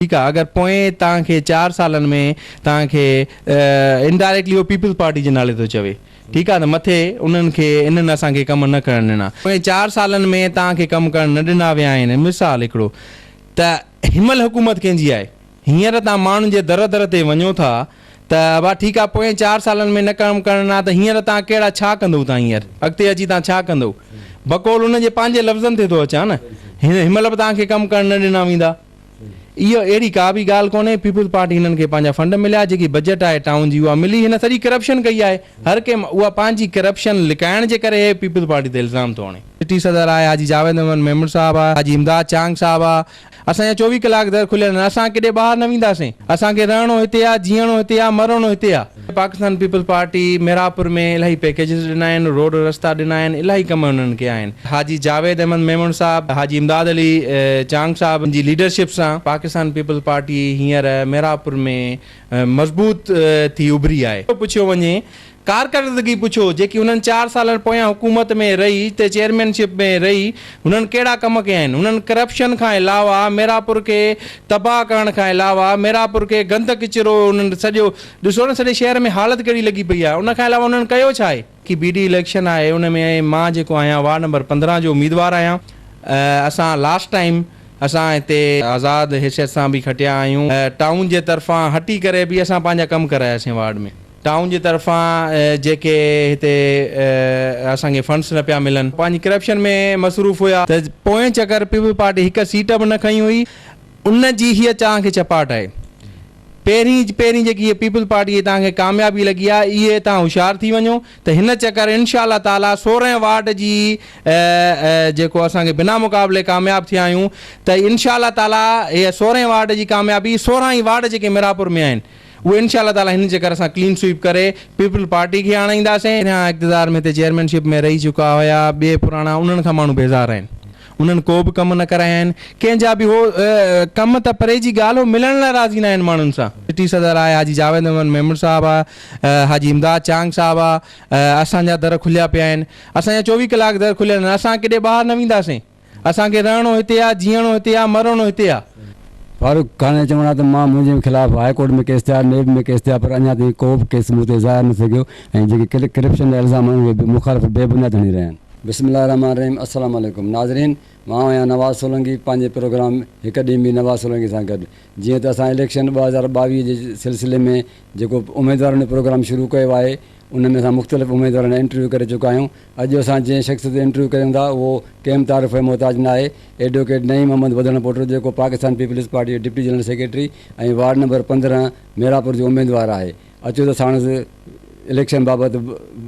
ठीक है। अगर पोएं तव्हांखे 4 सालनि में तव्हांखे इनडायरेक्टली उहो पीपल्स पार्टी जे नाले थो चवे, ठीकु आहे, त मथे उन्हनि खे इन्हनि असांखे कमु न करणु ॾिना। पोएं 4 सालनि में तव्हांखे कमु करणु न ॾिना विया आहिनि। मिसाल हिकिड़ो त हिनमहिल हुकूमत कंहिंजी आहे, हींअर तव्हां माण्हुनि जे दर दर ते वञो था त भाउ ठीकु आहे, पोएं 4 सालनि में न कमु करणु आहे त हींअर तव्हां कहिड़ा छा कंदव, तव्हां हींअर अॻिते अची तव्हां छा कंदव? बकौल उन जे पंहिंजे लफ़्ज़नि ते थो अचां न, हिनमहिल बि तव्हांखे कमु करणु न ॾिना वेंदा। इहो अहिड़ी का बि ॻाल्हि कोन्हे। पीपल्स पार्टी हिननि खे पंहिंजा फंड मिलिया, जेकी बजट आहे टाउन जी उहा मिली, हिन सॼी करप्शन कई आहे। हर कंहिं उहा पंहिंजी करप्शन लिकाइण जे करे पीपल्स पार्टी ते इल्ज़ाम थो हणे। सिटी सदर आहे हाजी जावेद अहमद मेमण साहब आहे, हाजी इमदाद चांग साहब आहे। असांजा 24 कलाक दर खुलियल आहिनि। असां किथे ॿाहिरि न वेंदासीं। असांखे रहणो हिते आहे, जीअणो हिते आहे, मरणो हिते आहे। पाकिस्तान पीपल्स पार्टी मिरापुर में इलाही पैकेजिस ॾिना आहिनि, रोड रस्ता ॾिना आहिनि, इलाही कम उन्हनि कया आहिनि। हाजी जावेद अहमद मेमण साहब, हाजी इमदाद अली चांग साहब जी लीडरशिप सां पाकिस्तान पीपल्स पार्टी हींअर मिरापुर में मज़बूत थी उभरी आहे। पुछियो वञे कारकर्दगी, पुछो जेकी उन्हनि 4 साल पोयां हुकूमत में रही त चेयरमैनशिप में रही, हुननि कहिड़ा कम कया आहिनि? हुननि करप्शन खां अलावा, मिरापुर खे तबाह करण खां अलावा, मिरापुर खे गंद किचिरो उन्हनि सॼो ॾिसो न, सॼे शहर में हालत कहिड़ी लॻी पई आहे। उन खां अलावा उन्हनि कयो छा आहे की BD इलेक्शन आहे, उन में मां जेको आहियां वार्ड नंबर 15 जो उम्मीदवार आहियां। असां लास्ट टाइम असां हिते आज़ाद हैसियत सां बि खटिया आहियूं। टाउन जे तरफ़ां हटी करे बि असां पंहिंजा कमु करायासीं वार्ड में। टाउन जे तरफ़ां जेके हिते असांखे फंड्स न पिया मिलनि, पंहिंजी करप्शन में मसरूफ़ हुया। त पोएं चकर पीपल्स पार्टी हिकु सीट बि न खई हुई। उन जी हीअ तव्हांखे चपाट आहे। पहिरीं जेकी हीअ पीपल्स पार्टी तव्हांखे कामयाबी लॻी आहे, इहे तव्हां होशियारु थी वञो त हिन चकर इंशाअल्लाह ताला 16 वार्ड जी जेको असांखे बिना मुक़ाबले कामयाबु थिया आहियूं, त इंशाअल्लाह ताला इहा 16 वार्ड जी कामयाबी 16 ई वार्ड जेके मिरापुर में आहिनि उहे इंशाअल्लाह ताला हिन चकर असां क्लीन स्वीप करे पीपल पार्टी खे आणींदासीं। इक़्तिदार में हिते चेयरमैनशिप में रही चुका हुया ॿिए पुराणा, उन्हनि खां माण्हू बेज़ार आहिनि। उन्हनि को बि कमु न कराया आहिनि। कंहिंजा बि हो कमु त परे जी ॻाल्हि, हो मिलण लाइ राज़ी न आहिनि माण्हुनि सां। सिटी सदर आहे हाजी जावेद अहमद मेमण साहब आहे, हाजी इमदाद चांग साहब आहे। असांजा दर खुलिया पिया आहिनि। असांजा 24 कलाक दर खुलियल आहिनि। असां किथे ॿाहिरि न वेंदासीं। असांखे रहणो हिते आहे, जीअणो हिते आहे, मरणो हिते आहे। फारूक खान चवण आहे त मां मुंहिंजे ख़िलाफ़ु हाई कोर्ट में केस थिया, नेब में केस थिया, पर अञा ताईं को बि केस मूं ते ज़ाहिर न सघियो ऐं जेके करप्शन जा इल्ज़ाम आहिनि उहे मुख़ालिफ़ बेबुनियाद हणी रहिया आहिनि। बिस्मिल्लाहिर्रहमानिर्रहीम। अस्सलाम वालेकुम नाज़रीन, मां आहियां नवाज़ सोलंकी, पंहिंजे प्रोग्राम हिकु ॾींहुं बि नवाज़ सोलंकी सां गॾु। जीअं त असां इलेक्शन 2022 जे सिलसिले में जेको उमेदवारनि जो प्रोग्राम शुरू कयो आहे, उन में असां मुख़्तलिफ़ उमेदवारनि इंटरव्यू करे चुका आहियूं। अॼु असां जंहिं शख़्स ते इंटरव्यू कयूं था उहो कंहिं तारीफ़ जो मोहताज न आहे। एडवोकेट नईम मोहम्मद वदन पोटर, जेको पाकिस्तान पीपल्स पार्टी जो डिप्टी जनरल सेक्रेटरी ऐं वार्ड नंबर 15 मिरापुर जो उमेदवार आहे। अचो त साणुसि इलेक्शन बाबति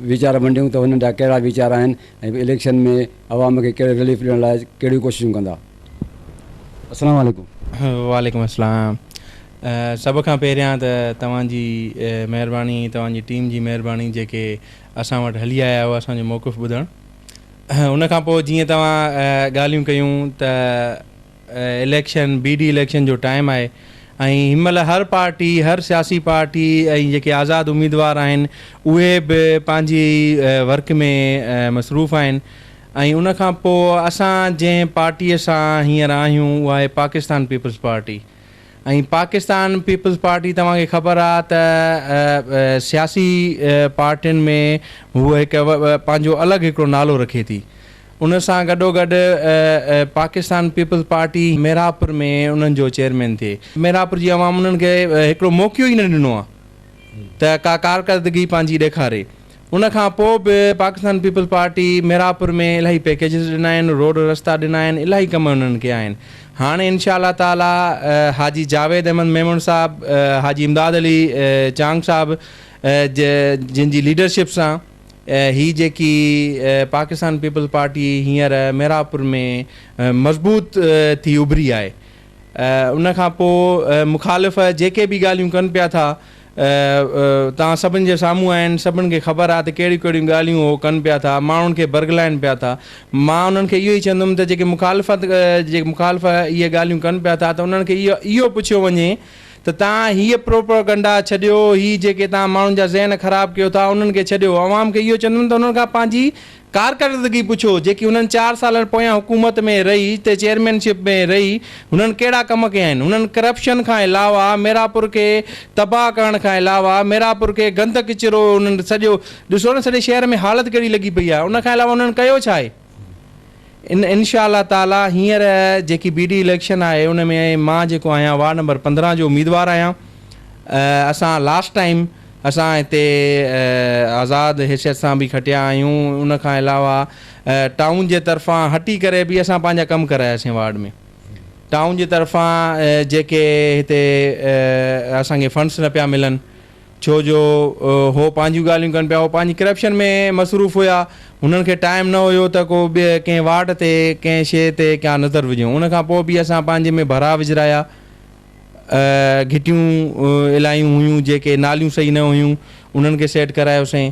वीचार वंडियूं त हुननि जा कहिड़ा वीचार आहिनि ऐं इलेक्शन में अवाम खे कहिड़े रिलीफ ॾियण लाइ कहिड़ियूं कोशिशूं कंदा। अस्सलाम वालेकुम। वालेकुम अस्सलाम। सभ खां पहिरियां त तव्हांजी महिरबानी, तव्हांजी टीम जी महिरबानी जेके असां वटि हली आया आहियो असांजो मौक़िफ़ ॿुधणु। उन खां पोइ जीअं तव्हां ॻाल्हियूं कयूं त इलेक्शन BD इलेक्शन जो टाइम आहे ऐं हिनमहिल हर पार्टी, हर सियासी पार्टी ऐं जेके आज़ादु उम्मीदवार आहिनि उहे बि पंहिंजी वर्क में मसरूफ़ आहिनि। ऐं उन खां पोइ असां जंहिं पार्टीअ सां हींअर आहियूं उहा आहे पाकिस्तान पीपल्स पार्टी। ऐं पाकिस्तान पीपल्स पार्टी तव्हांखे ख़बर आहे त सियासी पार्टियुनि में हूअ हिकु पंहिंजो अलॻि हिकिड़ो नालो रखे थी। उन सां गॾोगॾु पाकिस्तान पीपल्स पार्टी मिरापुर में उन्हनि जो चेयरमैन थिए। मिरापुर जी आवाम उन्हनि खे हिकिड़ो मौक़ो ई न ॾिनो आहे त का कारकर्दगी पंहिंजी ॾेखारे। उन खां पोइ बि पाकिस्तान पीपल्स पार्टी मिरापुर में इलाही पैकेजिस ॾिना आहिनि, रोड रस्ता ॾिना आहिनि, इलाही कम उन्हनि कया आहिनि। हाणे इंशाअल्लाह ताला हाजी जावेद अहमद मेमण साहब, हाजी इमदाद अली चांग साहब जिन जी लीडरशिप सां ही जेकी पाकिस्तान पीपल्स पार्टी हींअर मिरापुर में मज़बूत थी उभरी आहे। उन खां पोइ मुख़ालिफ़ जेके बि ॻाल्हियूं कनि पिया था, तव्हां सभिनि जे साम्हूं आहिनि, सभिनि खे ख़बर आहे त कहिड़ियूं कहिड़ियूं ॻाल्हियूं उहो कनि पिया था, माण्हुनि खे बरगलाइनि पिया था। मां उन्हनि खे इहो ई चवंदुमि त जेके मुख़ालिफ़ इहे ॻाल्हियूं कनि पिया था त उन्हनि खे इहो पुछियो वञे त तव्हां हीअ प्रोपेगेंडा छॾियो, हीअ जेके तव्हां माण्हुनि जा ज़हन ख़राबु कयो था उन्हनि खे छॾियो। आवाम खे इहो चवंदुमि त उन्हनि खां पंहिंजी कारकर्दगी पुछो जेकी उन्हनि 4 साल पोयां हुकूमत में रही ते चेयरमैनशिप में रही उन्हनि कहिड़ा कम कया आहिनि। उन्हनि करप्शन खां अलावा मीरापुर खे तबाह करण खां अलावा मीरापुर खे गंद किचिरो उन्हनि सॼो ॾिसो न सॼे शहर में हालत कहिड़ी लॻी पई आहे। उन खां अलावा उन्हनि कयो छा आहे? इंशा अल्लाह ताला हींअर जेकी BD इलेक्शन आहे उन में मां जेको आहियां वार्ड नंबर 15 जो उम्मीदवार आहियां। असां लास्ट टाइम असां हिते आज़ादु हैसियत सां बि खटिया आहियूं। उन खां अलावा टाउन जे तरफ़ां हटी करे बि असां पंहिंजा कमु करायासीं वार्ड में। टाउन जे तरफ़ां जेके हिते असांखे फंड्स न पिया मिलनि छो जो हो पंहिंजियूं ॻाल्हियूं कनि पिया, हो पंहिंजी करप्शन में मसरूफ़ हुया। हुननि खे टाइम न हुयो त को ॿिए कंहिं वार्ड ते कंहिं शइ ते क्या नज़र विझूं। उन खां पोइ बि असां पंहिंजे में भरा विझराया। घिटियूं इलाहियूं हुयूं जेके नालियूं सही न हुयूं उन्हनि खे सेट करायोसीं।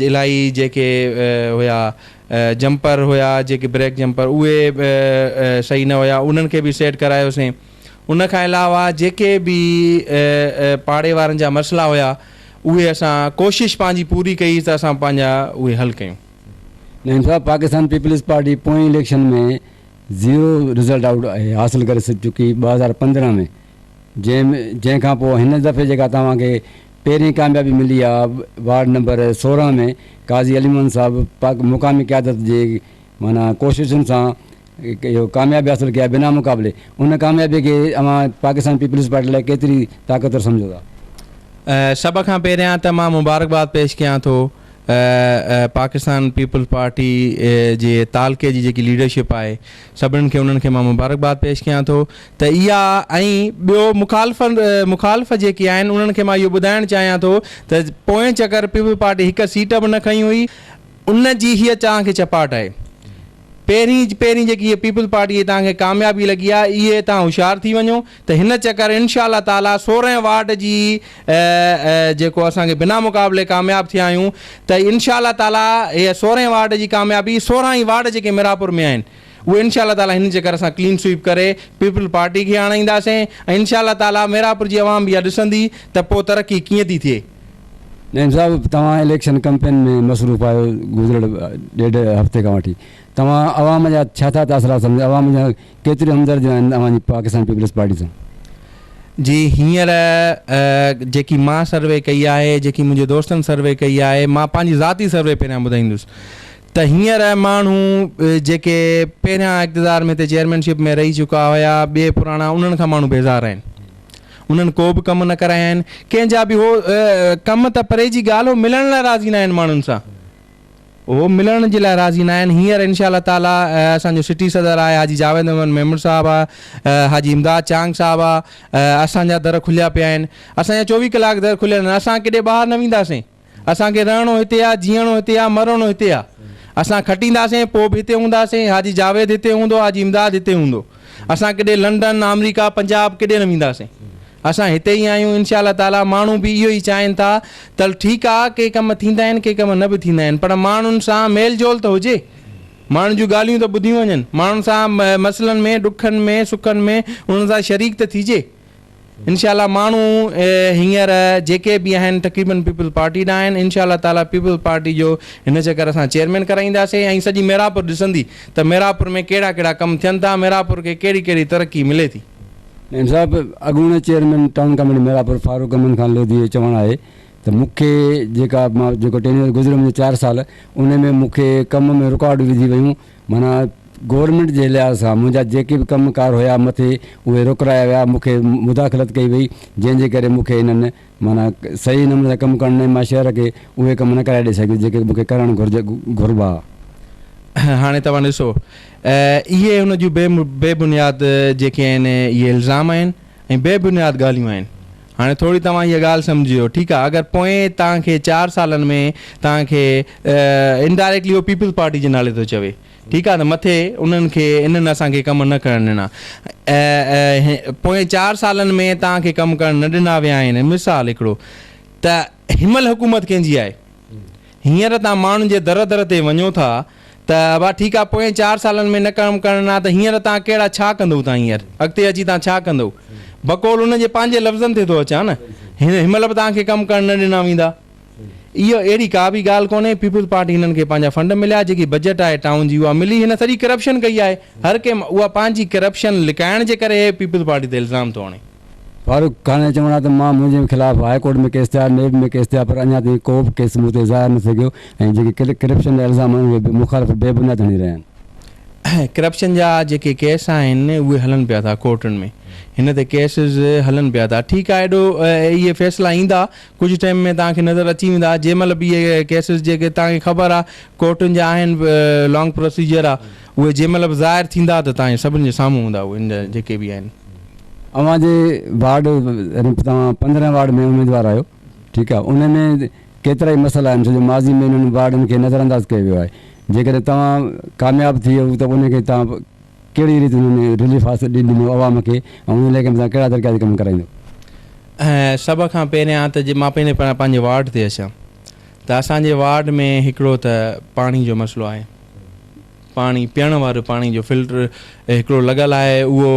इलाही जेके हुया जंपर हुया जेके ब्रेक जंपर उहे सही न हुया उन्हनि खे बि सेट करायोसीं। उन खां अलावा जेके बि पाड़े वारनि जा मसइला हुया उहे असां कोशिशि पंहिंजी पूरी कई त असां पंहिंजा उहे हल कयूं। नहीं साहब, पाकिस्तान पीपल्स पार्टी पोएं इलेक्शन में 0 रिज़ल्ट आउट हासिल करे चुकी 2015 में। जंहिंखां पोइ हिन दफ़े जेका तव्हांखे पहिरीं कामयाबी मिली आहे वार्ड नंबर 16 में काज़ी अलीमन साहब मुक़ामी क़यादत जे माना कोशिशुनि सां इहो कामयाबी हासिल कया बिना मुक़ाबले। उन कामयाबी खे अवां पाकिस्तान पीपल्स पार्टी लाइ केतिरी ताक़तवर सम्झो था? सभ खां पहिरियां त मां मुबारकबाद पेश कयां थो पाकिस्तान पीपल पार्टी जे तालके जी जेकी लीडरशिप आहे सभिनीनि खे उन्हनि खे मां मुबारकबाद पेश कयां थो त इहा ऐं ॿियो मुखालफ़ जेकी आहिनि उन्हनि खे मां इहो ॿुधाइणु चाहियां थो त पोएं चकर पीपल पार्टी हिकु सीट बि न खई हुई। उन जी हीअ तव्हांखे चपाट आहे। पहिरीं जेकी इहा पीपल पार्टी तव्हांखे कामयाबी लॻी आहे इहे तव्हां होशियारु थी वञो त हिन चकर इंशा अल्लाह ताला 16 वार्ड जी जेको असांखे बिना मुक़ाबले कामयाबु थिया आहियूं त इंशा अल्लाह ताला इहा 16 वार्ड जी कामयाबी 16 ई वार्ड जेके मीरापुर में आहिनि उहे इंशा अल्लाह ताला हिन चकर असां क्लीन स्वीप करे पीपल पार्टी खे आणाईंदासीं ऐं इंशा अल्लाह ताला मीरापुर जी आवाम बि इहा ॾिसंदी त पोइ तरक़ी कीअं थी थिए। नईम साहब, तव्हां इलेक्शन कैंपेन में मसरूफ़ आहियो गुज़िरियल 1.5 हफ़्ते खां वठी। तव्हां आवाम जा छा था तासिरात सम्झो? आवाम जा केतिरी हमदर्द आहिनि तव्हांजी पाकिस्तान पीपल्स पार्टी सां? जी, हींअर जेकी मां सर्वे कई आहे, जेकी मुंहिंजे दोस्तनि सर्वे कई आहे, मां पंहिंजी ज़ाती सर्वे पहिरियां ॿुधाईंदुसि त हींअर माण्हू जेके पहिरियां इक़्तिदार में ते चेयरमैनशिप में रही चुका हुया ॿिए पुराणा उन्हनि खां माण्हू बेज़ार आहिनि। उन्हनि को बि कमु न कराया आहिनि। कंहिंजा बि हो कमु त परे जी ॻाल्हि हो मिलण लाइ राज़ी न आहिनि माण्हुनि सां, उहो मिलण जे लाइ राज़ी न आहिनि। हींअर इंशा अल्लाह ताला असांजो सिटी सदर आहे हाजी जावेद अहमद मेमर साहिबु आहे, हाजी इमदाद चांग साहिबु आहे, असांजा दर खुलिया पिया आहिनि। असांजा 24 कलाक दर खुलियल आहिनि। असां केॾे ॿाहिरि न वेंदासीं। असांखे रहणो हिते आहे, जीअणो हिते आहे, मरणो हिते आहे। असां खटींदासीं पोइ बि हिते हूंदासीं। हाजी जावेद हिते हूंदो, हाजी इमदाद हिते हूंदो। असां केॾे लंडन अमरीका पंजाब केॾे न वेंदासीं। असां हिते ई आहियूं। इंशा अल्लाह ताला माण्हू बि इहो ई चाहिनि था त ठीकु आहे के कम थींदा आहिनि के कम न बि थींदा आहिनि पर माण्हुनि सां मेल जोल त हुजे, माण्हुनि जूं ॻाल्हियूं त ॿुधियूं वञनि, माण्हुनि सां मसइलनि में ॾुखनि में सुखनि में उन्हनि सां शरीक त थीजे। इंशा अल्लाह माण्हू हींअर जेके बि आहिनि तक़रीबन पीपल पार्टी ॾांहुं आहिनि। इंशा अल्लाह ताला पीपल पार्टी जो हिन चकर असां चेयरमैन कराईंदासीं ऐं सॼी मीरापुर ॾिसंदी त मीरापुर में कहिड़ा कहिड़ा कम थियनि था, मीरापुर खे कहिड़ी कहिड़ी तरक़ी मिले थी। नईम साहब, अॻूणे chairman town committee Mirapur Farooq Aman Khan Lodhi चवणु आहे त मूंखे जेका मां जेको टेन्योर गुज़िरियो मुंहिंजो 4 साल उन में मूंखे कम में रुकावट विधी वियूं। माना गवर्नमेंट जे लिहाज़ सां मुंहिंजा जेके बि कमकार हुया मथे उहे रुकराया विया, मूंखे मुदाख़लत कई वई जंहिंजे करे मूंखे हिननि माना सही नमूने सां कमु करण मां शहर खे उहे कम न कराए ॾेई सघियो जेके मूंखे करणु घुरिबा। हाणे तव्हां ॾिसो इहे हुन जूं बेबुनियाद जेके आहिनि इहे इल्ज़ाम आहिनि ऐं बेबुनियाद ॻाल्हियूं आहिनि। हाणे थोरी तव्हां इहा ॻाल्हि सम्झियो, ठीकु आहे। अगरि पोएं तव्हांखे 4 सालनि में तव्हांखे इनडायरेक्टली उहो पीपल पार्टी जे नाले थो चवे, ठीकु आहे, त मथे उन्हनि खे इन्हनि असांखे कमु न करणु ॾिना। पोएं 4 सालनि में तव्हांखे कमु करणु न ॾिना विया आहिनि। मिसाल हिकिड़ो त हिनमहिल हुकूमत कंहिंजी आहे, हींअर तव्हां माण्हुनि जे दर दर ते वञो था त भाउ ठीकु आहे पोएं 4 सालनि में न कमु करणु आहे त हींअर तव्हां कहिड़ा छा कंदव, तव्हां हींअर अॻिते अची तव्हां छा कंदव? बकौल उन जे पंहिंजे लफ़्ज़नि ते थो अचां न, हिनमहिल बि तव्हांखे कमु करणु न ॾिना वेंदा। इहो अहिड़ी का बि ॻाल्हि कोन्हे। पीपल्स पार्टी हिननि खे पंहिंजा फंड मिलिया, जेकी बजट आहे टाउन जी उहा मिली, हिन सॼी करप्शन कई आहे। हर कंहिं उहा पंहिंजी करप्शन लिकाइण जे करे पीपल्स पार्टी ते इल्ज़ाम थो आणे। फारूक खान चवण त मां मुंहिंजे ख़िलाफ़ु हाई कोर्ट में केस थिया, नेब में केस थिया, पर अञा ताईं को बि केस मूं ते ज़ाहिर न सघियो ऐं जेके करप्शन जा इल्ज़ाम आहिनि उहे मुखालिफ़ बेबुनियाद हणी रहिया आहिनि। करप्शन जा जेके केस आहिनि उहे हलनि पिया था कोर्टनि में, हिन ते केसिस हलनि पिया था। ठीकु आहे, एॾो इहे फ़ैसिला ईंदा कुझु टाइम में तव्हांखे नज़र अची वेंदा। जंहिं महिल बि इहे केसिस जेके तव्हांखे ख़बर आहे कोर्टुनि जा आहिनि, लॉन्ग प्रोसीजर आहे, उहे जंहिं महिल बि ज़ाहिर थींदा त तव्हांजे सभिनि जे साम्हूं हूंदा उहे जेके बि आहिनि। अव्हां जे वार्ड तव्हां 15 वार्ड में उम्मीदवार आहियो, ठीकु आहे, उन में केतिरा ई मसइला आहिनि छो जो माज़ी में इन्हनि वार्डनि खे नज़रअंदाज़ कयो वियो आहे। जेकॾहिं तव्हां कामयाबु थी वियो त उनखे तव्हां कहिड़ी रीति उन्हनि रिलीफ हासिल ॾींदो आवाम खे ऐं उन इलाइक़े में तव्हां कहिड़ा तरीक़े जा कमु कराईंदो? सभ खां पहिरियां त जे मां पंहिंजे वार्ड ते अचां त असांजे वार्ड में हिकिड़ो त पाणी जो मसइलो आहे। पाणी पीअण वारो पाणी जो फिल्टर हिकिड़ो लॻल आहे, उहो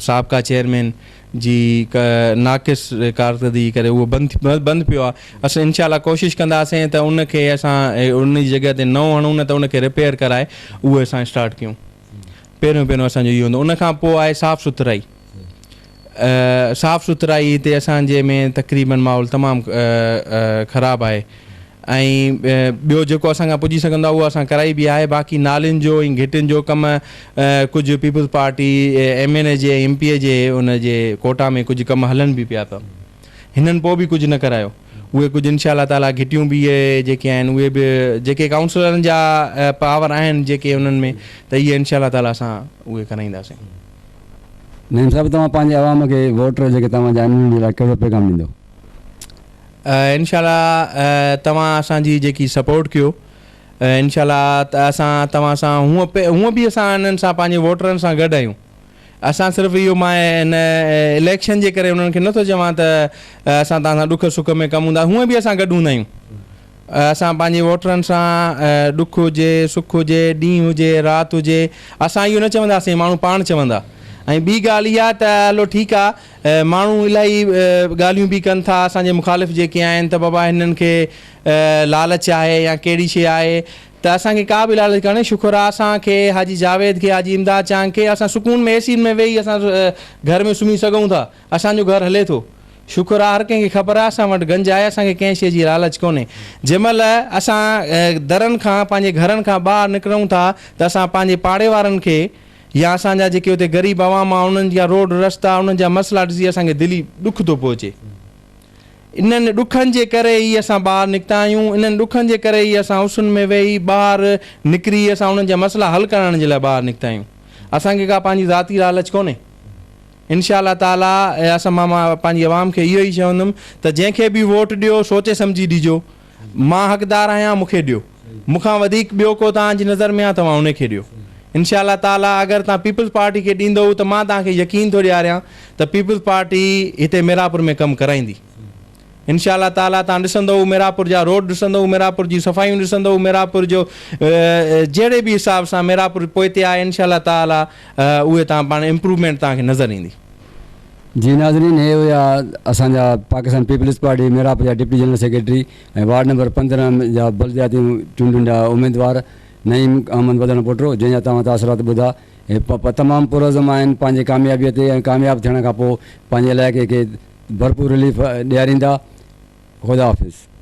साबका चेयरमैन जी नाक़िस कारकर्दगी करे उहो बंदि पियो आहे। असां इंशाल्लाह कोशिशि कंदासीं त उनखे असां उन जी जॻह ते नओं हणूं न त उनखे रिपेयर कराए उहे असां स्टार्ट कयूं। पहिरियों असांजो इहो हूंदो। उनखां पोइ आहे साफ़ सुथराई। साफ़ सुथराई हिते असांजे में तक़रीबन माहौल तमामु ख़राबु आहे ऐं ॿियो जेको असांखां पुॼी सघंदो आहे उहो असां कराई बि आहे। बाक़ी नालियुनि जो ऐं घिटियुनि जो कमु कुझु पीपल्स पार्टी MNA जे MP जे उन जे कोटा में कुझु कमु हलनि बि पिया था। हिननि पोइ बि कुझु न करायो। उहे कुझु इंशाअल्लाह ताला घिटियूं बि इहे जेके आहिनि उहे बि जेके काउंसलरनि जा पावर आहिनि जेके उन्हनि में त इहे इंशाअल्लाह ताला असां उहे कराईंदासीं। नईम साहिबु, तव्हां पंहिंजे आवाम खे वोटर जेके तव्हांजा आहिनि उन्हनि जे लाइ कहिड़ो पैगाम ॾींदो? इंशाअल्लाह तव्हां असांजी जेकी सपोर्ट कयो, इंशाअल्लाह त असां तव्हां सां हूअं बि असां हिननि सां पंहिंजे वोटरनि सां गॾु आहियूं। असां सिर्फ़ु इहो मां हिन इलेक्शन जे करे उन्हनि खे नथो चवां त असां तव्हां सां ॾुख सुख में कमु हूंदा, हूअं बि असां गॾु हूंदा आहियूं। असां पंहिंजे वोटरनि सां ॾुख हुजे सुख हुजे ॾींहुं हुजे राति हुजे, असां इहो न चवंदासीं, माण्हू पाण चवंदा। ऐं ॿी ॻाल्हि इहा त हलो ठीकु आहे, माण्हू इलाही ॻाल्हियूं बि कनि था असांजे मुखालिफ़ जेके आहिनि त बाबा हिननि खे लालच आहे या कहिड़ी शइ आहे, त असांखे का बि लालच कान्हे। शुक्र आहे असांखे हाजी जावेद खे, हाजी इमदाद चांद खे असां सुकून में AC में वेही असां घर में सुम्ही सघूं था, असांजो घर हले थो। शुक्र आहे, हर कंहिंखे ख़बर आहे असां वटि गंज आहे, असांखे कंहिं शइ जी लालच कोन्हे। जंहिं महिल असां दरनि खां पंहिंजे घरनि खां ॿाहिरि निकिरूं था त असां पंहिंजे पाड़े वारनि खे या असांजा जेके हुते ग़रीब आवाम आहे उन्हनि जा रोड रस्ता उन्हनि जा मसइला ॾिसी असांखे दिली ॾुख थो पहुचे। इन्हनि ॾुखनि जे करे ई असां ॿाहिरि निकिता आहियूं। इन्हनि ॾुखनि जे करे ई असां हुसन में वेही ॿाहिरि निकिरी असां उन्हनि जा मसइला हल करण जे लाइ ॿाहिरि निकिता आहियूं। असांखे का पंहिंजी ज़ाती लालच कोन्हे। इंशाअल्लाह ताला असां मां पंहिंजी आवाम खे इहो ई चवंदुमि त जंहिंखे बि वोट ॾियो सोचे सम्झी ॾिजो। मां हक़दारु आहियां, मूंखे ॾियो। मूंखां वधीक ॿियो को तव्हांजी नज़र में आहे तव्हां उनखे ॾियो। इंशाअल्लाह ताला अगरि तव्हां पीपल्स पार्टी खे ॾींदो त मां तव्हांखे यकीन थो ॾियारियां त पीपल्स पार्टी हिते मिरापुर में कमु कराईंदी। इंशाअल्लाह ताला तव्हां ॾिसंदव मिरापुर जा रोड ॾिसंदव, मिरापुर जी सफ़ाइयूं ॾिसंदव, मिरापुर जो जहिड़े बि हिसाब सां मिरापुर पोइते आहे, इंशाअल्लाह ताला उहे तव्हां पाण इम्प्रूवमेंट तव्हांखे नज़र ईंदी। जी नाज़रीन, हे हुया असांजा पाकिस्तान पीपल्स पार्टी मिरापुर जा डिप्टी जनरल सेक्रेटरी ऐं वार्ड नंबर 15 जा बलदियाती चूंडुनि जा उम्मीदवार नईम अहमद वदन पोटरो, जंहिंजा तव्हां तासरात ॿुधा। हे तमामु पुरज़म आहिनि पंहिंजी कामयाबीअ ते ऐं कामयाबु थियण खां पोइ पंहिंजे इलाइक़े खे भरपूर रिलीफ ॾियारींदा। ख़ुदा हाफ़िज़।